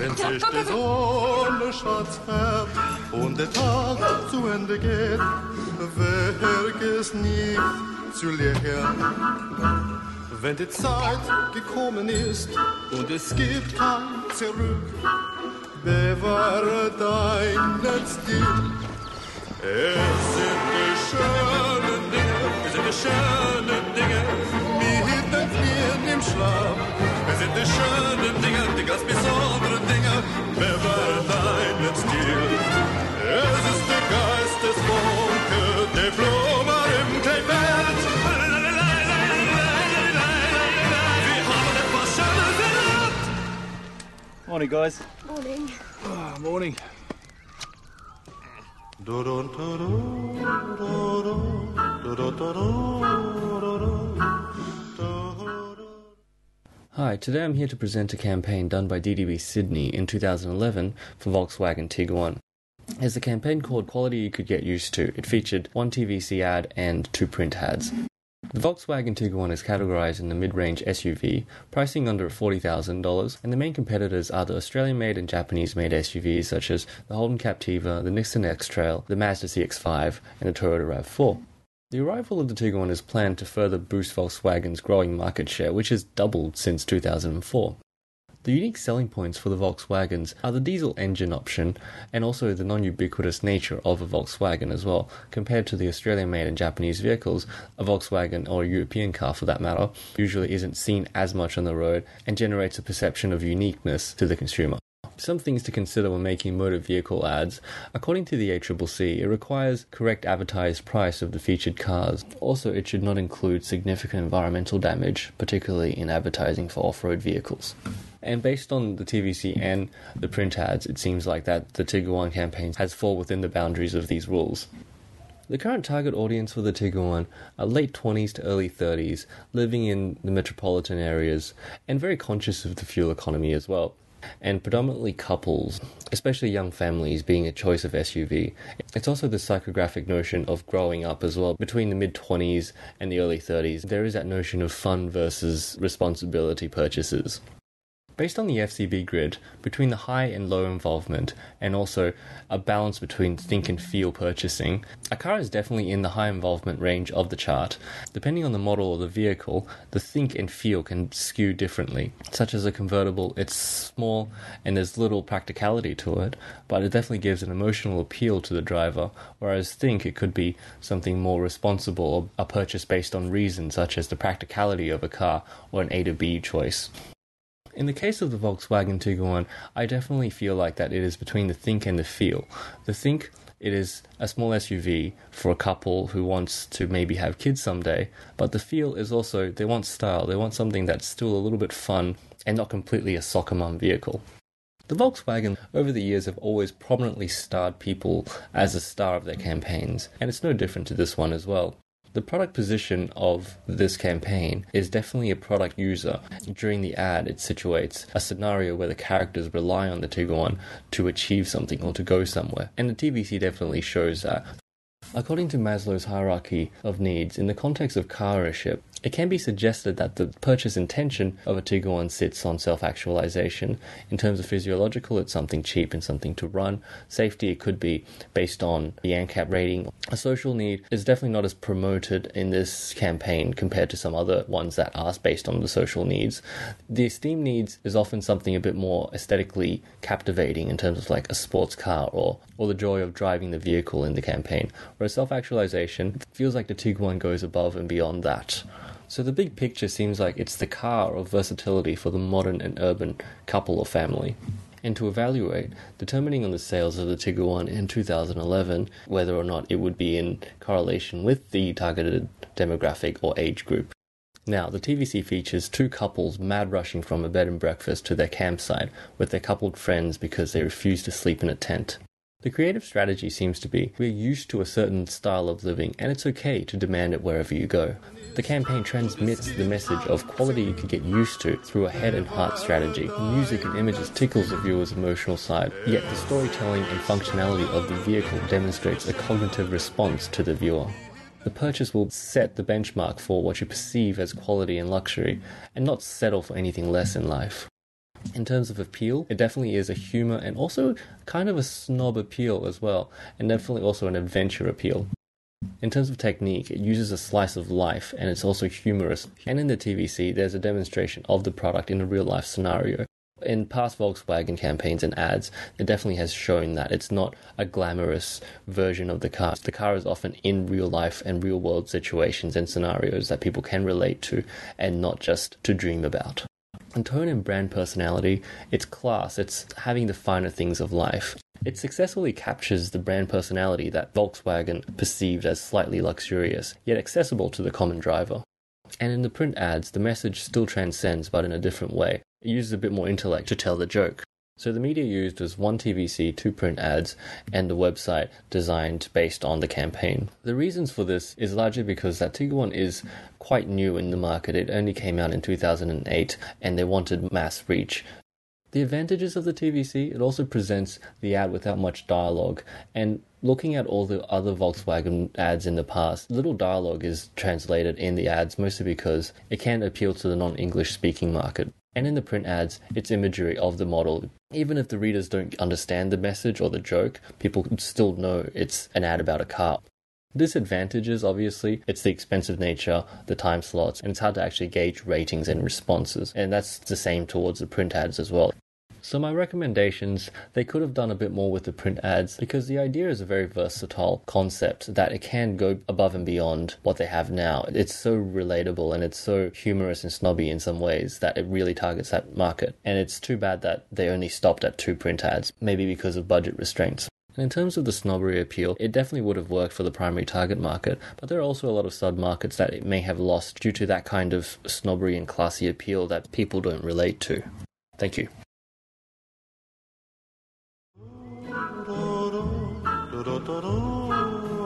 Wenn sich die Sonne Schatz färbt und der Tag zu Ende geht, wär es nie zu leer. Wenn die Zeit gekommen ist und es gibt kein Zurück, bewahre deinen Stil. Es sind die schönen Dinge, mitten im Schlaf. Es sind die schönen Dinge, die ganz besonderen Dinge, bewahre deinen Stil. Es ist der Geistesfunke, der Blume im Kleebett. Wir haben etwas Schönes erlebt. Morning, guys. Morning. Oh, morning. Hi, today I'm here to present a campaign done by DDB Sydney in 2011 for Volkswagen Tiguan. It's a campaign called Quality You Could Get Used To. It featured one TVC ad and 2 print ads. The Volkswagen Tiguan is categorised in the mid-range SUV, pricing under $40,000, and the main competitors are the Australian-made and Japanese-made SUVs such as the Holden Captiva, the Nixon X-Trail, the Mazda CX-5, and the Toyota RAV4. The arrival of the Tiguan is planned to further boost Volkswagen's growing market share, which has doubled since 2004. The unique selling points for the Volkswagens are the diesel engine option and also the non-ubiquitous nature of a Volkswagen as well. Compared to the Australian-made and Japanese vehicles, a Volkswagen, or a European car for that matter, usually isn't seen as much on the road and generates a perception of uniqueness to the consumer. Some things to consider when making motor vehicle ads. According to the ACCC, it requires correct advertised price of the featured cars. Also, it should not include significant environmental damage, particularly in advertising for off-road vehicles. And based on the TVC and the print ads, it seems like that the Tiguan campaign has fallen within the boundaries of these rules. The current target audience for the Tiguan are late 20s to early 30s, living in the metropolitan areas, and very conscious of the fuel economy as well. And predominantly couples, especially young families, being a choice of SUV. It's also the psychographic notion of growing up as well. Between the mid-20s and the early 30s, there is that notion of fun versus responsibility purchases. Based on the FCB grid, between the high and low involvement, and also a balance between think and feel purchasing, a car is definitely in the high involvement range of the chart. Depending on the model or the vehicle, the think and feel can skew differently. Such as a convertible, it's small and there's little practicality to it, but it definitely gives an emotional appeal to the driver, whereas think it could be something more responsible or a purchase based on reason, such as the practicality of a car or an A to B choice. In the case of the Volkswagen Tiguan, I definitely feel like that it is between the think and the feel. The think, it is a small SUV for a couple who wants to maybe have kids someday, but the feel is also, they want style, they want something that's still a little bit fun and not completely a soccer mum vehicle. The Volkswagen over the years have always prominently starred people as a star of their campaigns, and it's no different to this one as well. The product position of this campaign is definitely a product user. During the ad, it situates a scenario where the characters rely on the Tiguan to achieve something or to go somewhere. And the TVC definitely shows that. According to Maslow's hierarchy of needs, in the context of car ownership, it can be suggested that the purchase intention of a Tiguan sits on self-actualization. In terms of physiological, it's something cheap and something to run. Safety, it could be based on the ANCAP rating. A social need is definitely not as promoted in this campaign compared to some other ones that are based on the social needs. The esteem needs is often something a bit more aesthetically captivating in terms of like a sports car or the joy of driving the vehicle in the campaign. Whereas self-actualization feels like the Tiguan goes above and beyond that. So the big picture seems like it's the car of versatility for the modern and urban couple or family. And to evaluate, determining on the sales of the Tiguan in 2011, whether or not it would be in correlation with the targeted demographic or age group. Now, the TVC features 2 couples mad rushing from a bed and breakfast to their campsite with their coupled friends because they refuse to sleep in a tent. The creative strategy seems to be, we're used to a certain style of living and it's okay to demand it wherever you go. The campaign transmits the message of quality you can get used to through a head and heart strategy. The music and images tickles the viewer's emotional side, yet the storytelling and functionality of the vehicle demonstrates a cognitive response to the viewer. The purchase will set the benchmark for what you perceive as quality and luxury, and not settle for anything less in life. In terms of appeal, it definitely is a humor and also kind of a snob appeal as well, and definitely also an adventure appeal. In terms of technique, it uses a slice of life and it's also humorous. And in the TVC, there's a demonstration of the product in a real-life scenario. In past Volkswagen campaigns and ads, it definitely has shown that it's not a glamorous version of the car. The car is often in real life and real world situations and scenarios that people can relate to and not just to dream about. In tone and brand personality, it's class, it's having the finer things of life. It successfully captures the brand personality that Volkswagen perceived as slightly luxurious, yet accessible to the common driver. And in the print ads, the message still transcends, but in a different way. It uses a bit more intellect to tell the joke. So the media used was 1 TVC, 2 print ads, and a website designed based on the campaign. The reasons for this is largely because that Tiguan is quite new in the market. It only came out in 2008, and they wanted mass reach. The advantages of the TVC, it also presents the ad without much dialogue, and looking at all the other Volkswagen ads in the past, little dialogue is translated in the ads mostly because it can appeal to the non-English speaking market. And in the print ads, it's imagery of the model. Even if the readers don't understand the message or the joke, people still know it's an ad about a car. Disadvantages, obviously, it's the expensive nature, the time slots, and it's hard to actually gauge ratings and responses. And that's the same towards the print ads as well. So my recommendations, they could have done a bit more with the print ads because the idea is a very versatile concept that it can go above and beyond what they have now. It's so relatable and it's so humorous and snobby in some ways that it really targets that market. And it's too bad that they only stopped at 2 print ads, maybe because of budget restraints. And in terms of the snobbery appeal, it definitely would have worked for the primary target market, but there are also a lot of sub-markets that it may have lost due to that kind of snobbery and classy appeal that people don't relate to. Thank you. Do do do do do do.